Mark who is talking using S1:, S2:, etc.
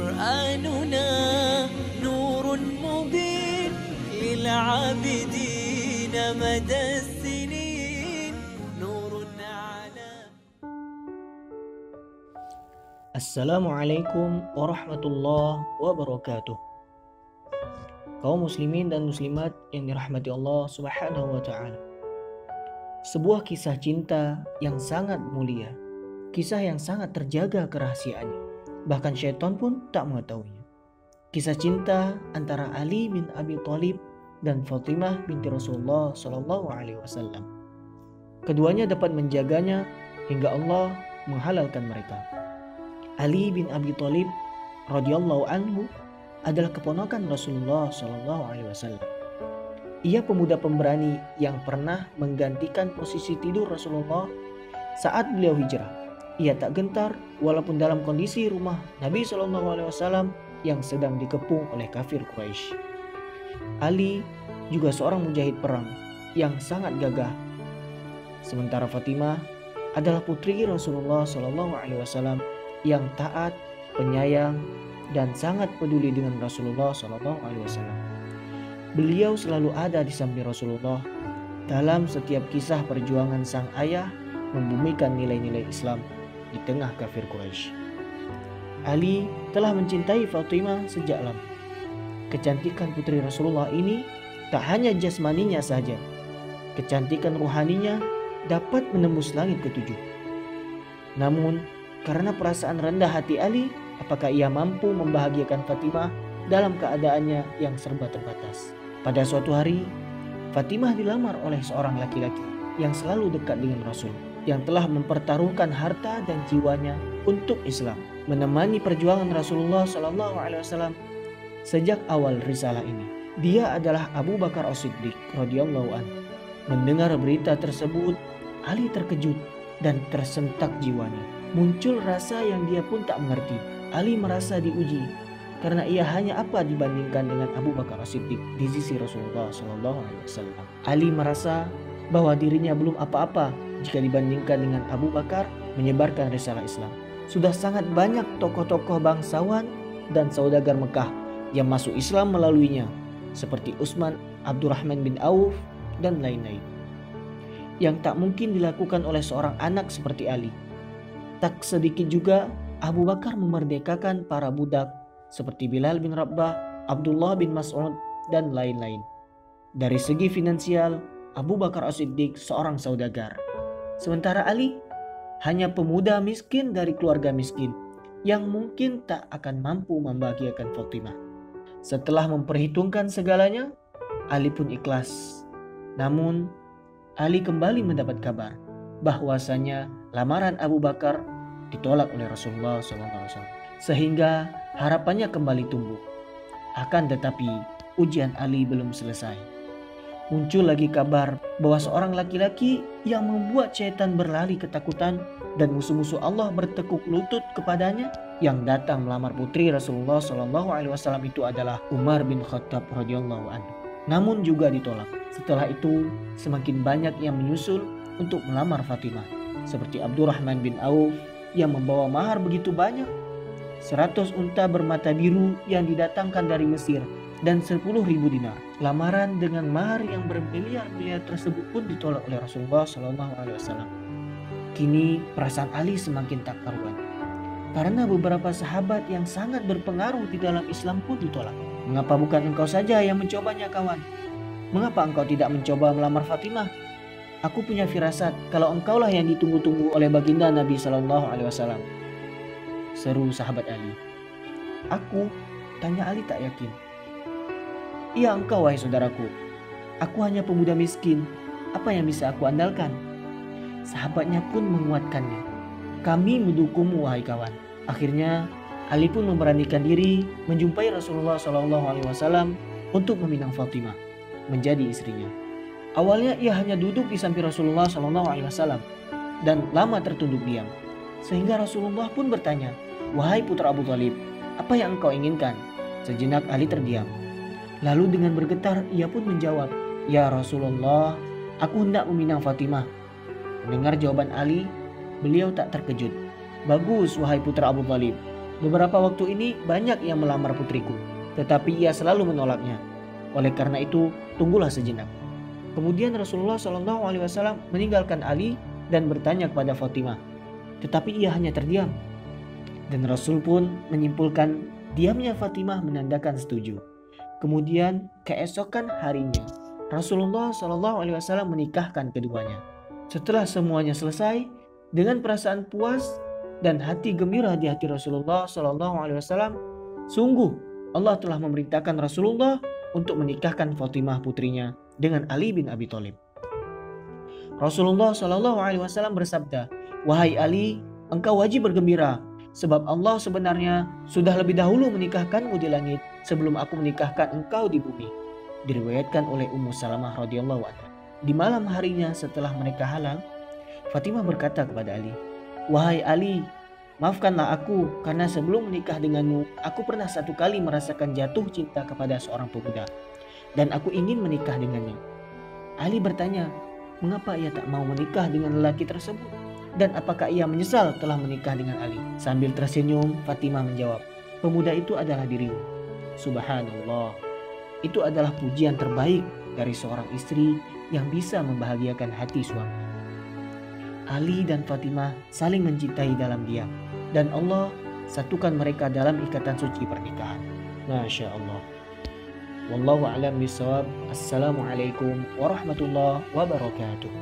S1: قرآننا نور مبين للعابدين مدى السنين نور على.
S2: Assalamualaikum warahmatullahi wabarakatuh. Kaum muslimin dan muslimat yang dirahmati Allah Subhanahu wa taala. Sebuah kisah cinta yang sangat mulia, kisah yang sangat terjaga kerahasiaannya, bahkan syaitan pun tak mengetahuinya. Kisah cinta antara Ali bin Abi Thalib dan Fatimah binti Rasulullah Shallallahu Alaihi Wasallam. Keduanya dapat menjaganya hingga Allah menghalalkan mereka. Ali bin Abi Thalib radhiyallahu anhu adalah keponakan Rasulullah Shallallahu Alaihi Wasallam. Ia pemuda pemberani yang pernah menggantikan posisi tidur Rasulullah saat beliau hijrah. Ia tak gentar walaupun dalam kondisi rumah Nabi Shallallahu Alaihi Wasallam yang sedang dikepung oleh kafir Quraisy. Ali juga seorang mujahid perang yang sangat gagah. Sementara Fatimah adalah putri Rasulullah Shallallahu Alaihi Wasallam yang taat, penyayang, dan sangat peduli dengan Rasulullah Shallallahu Alaihi Wasallam. Beliau selalu ada di samping Rasulullah dalam setiap kisah perjuangan sang ayah membumikan nilai-nilai Islam di tengah kafir Quraisy. Ali telah mencintai Fatimah sejak lama. Kecantikan putri Rasulullah ini tak hanya jasmaninya saja, kecantikan rohaninya dapat menembus langit ketujuh. Namun, karena perasaan rendah hati Ali, apakah ia mampu membahagiakan Fatimah dalam keadaannya yang serba terbatas? Pada suatu hari, Fatimah dilamar oleh seorang laki-laki yang selalu dekat dengan Rasul, yang telah mempertaruhkan harta dan jiwanya untuk Islam, menemani perjuangan Rasulullah Shallallahu Alaihi Wasallam sejak awal risalah ini. Dia adalah Abu Bakar As-Siddiq radhiyallahu anhu. Mendengar berita tersebut, Ali terkejut dan tersentak jiwanya. Muncul rasa yang dia pun tak mengerti. Ali merasa diuji karena ia hanya apa dibandingkan dengan Abu Bakar As-Siddiq di sisi Rasulullah Shallallahu Alaihi Wasallam. Ali merasa bahwa dirinya belum apa-apa jika dibandingkan dengan Abu Bakar menyebarkan risalah Islam. Sudah sangat banyak tokoh-tokoh bangsawan dan saudagar Mekah yang masuk Islam melaluinya, seperti Utsman, Abdurrahman bin Auf, dan lain-lain, yang tak mungkin dilakukan oleh seorang anak seperti Ali. Tak sedikit juga Abu Bakar memerdekakan para budak seperti Bilal bin Rabah, Abdullah bin Mas'ud, dan lain-lain. Dari segi finansial, Abu Bakar As-Siddiq seorang saudagar. Sementara Ali hanya pemuda miskin dari keluarga miskin yang mungkin tak akan mampu membahagiakan Fatimah. Setelah memperhitungkan segalanya, Ali pun ikhlas. Namun, Ali kembali mendapat kabar bahwasanya lamaran Abu Bakar ditolak oleh Rasulullah SAW, sehingga harapannya kembali tumbuh. Akan tetapi ujian Ali belum selesai. Muncul lagi kabar bahwa seorang laki-laki yang membuat syaitan berlari ketakutan dan musuh-musuh Allah bertekuk lutut kepadanya, yang datang melamar putri Rasulullah SAW itu adalah Umar bin Khattab radhiyallahu anhu. Namun juga ditolak. Setelah itu semakin banyak yang menyusul untuk melamar Fatimah, seperti Abdurrahman bin Auf yang membawa mahar begitu banyak, 100 unta bermata biru yang didatangkan dari Mesir, dan 10.000 dinar. Lamaran dengan mahar yang bermiliar-miliar tersebut pun ditolak oleh Rasulullah SAW. Kini perasaan Ali semakin tak karuan, karena beberapa sahabat yang sangat berpengaruh di dalam Islam pun ditolak. Mengapa bukan engkau saja yang mencobanya, kawan? Mengapa engkau tidak mencoba melamar Fatimah? Aku punya firasat kalau engkaulah yang ditunggu-tunggu oleh baginda Nabi Shallallahu Alaihi Wasallam, seru sahabat Ali. Aku? Tanya Ali tak yakin. Iya, engkau wahai saudaraku. Aku hanya pemuda miskin. Apa yang bisa aku andalkan? Sahabatnya pun menguatkannya. Kami mendukungmu wahai kawan. Akhirnya Ali pun memberanikan diri menjumpai Rasulullah SAW untuk meminang Fatimah menjadi istrinya. Awalnya ia hanya duduk di samping Rasulullah SAW dan lama tertunduk diam, sehingga Rasulullah pun bertanya, "Wahai putra Abu Thalib, apa yang engkau inginkan?" Sejenak Ali terdiam. Lalu dengan bergetar ia pun menjawab, "Ya Rasulullah, aku hendak meminang Fatimah." Mendengar jawaban Ali, beliau tak terkejut. "Bagus wahai putra Abu Thalib, Beberapa waktu ini banyak yang melamar putriku, tetapi ia selalu menolaknya. Oleh karena itu, tunggulah sejenak. Kemudian Rasulullah SAW meninggalkan Ali dan bertanya kepada Fatimah, tetapi ia hanya terdiam. Dan Rasul pun menyimpulkan diamnya Fatimah menandakan setuju. Kemudian keesokan harinya, Rasulullah SAW menikahkan keduanya. Setelah semuanya selesai, dengan perasaan puas dan hati gembira di hati Rasulullah SAW, sungguh Allah telah memerintahkan Rasulullah untuk menikahkan Fatimah putrinya dengan Ali bin Abi Thalib. Rasulullah SAW bersabda, "Wahai Ali, engkau wajib bergembira, sebab Allah sebenarnya sudah lebih dahulu menikahkanmu di langit sebelum aku menikahkan engkau di bumi." Diriwayatkan oleh Ummu Salamah radhiyallahu anha. Di malam harinya setelah mereka halal, Fatimah berkata kepada Ali, "Wahai Ali, maafkanlah aku karena sebelum menikah denganmu, aku pernah satu kali merasakan jatuh cinta kepada seorang pemuda dan aku ingin menikah dengannya." Ali bertanya, mengapa ia tak mau menikah dengan lelaki tersebut? Dan apakah ia menyesal telah menikah dengan Ali? Sambil tersenyum, Fatimah menjawab, "Pemuda itu adalah dirimu." Subhanallah, itu adalah pujian terbaik dari seorang istri yang bisa membahagiakan hati suami. Ali dan Fatimah saling mencintai dalam diam, dan Allah satukan mereka dalam ikatan suci pernikahan. Masya Allah. Wallahu a'lam bishawab. Assalamualaikum warahmatullahi wabarakatuh.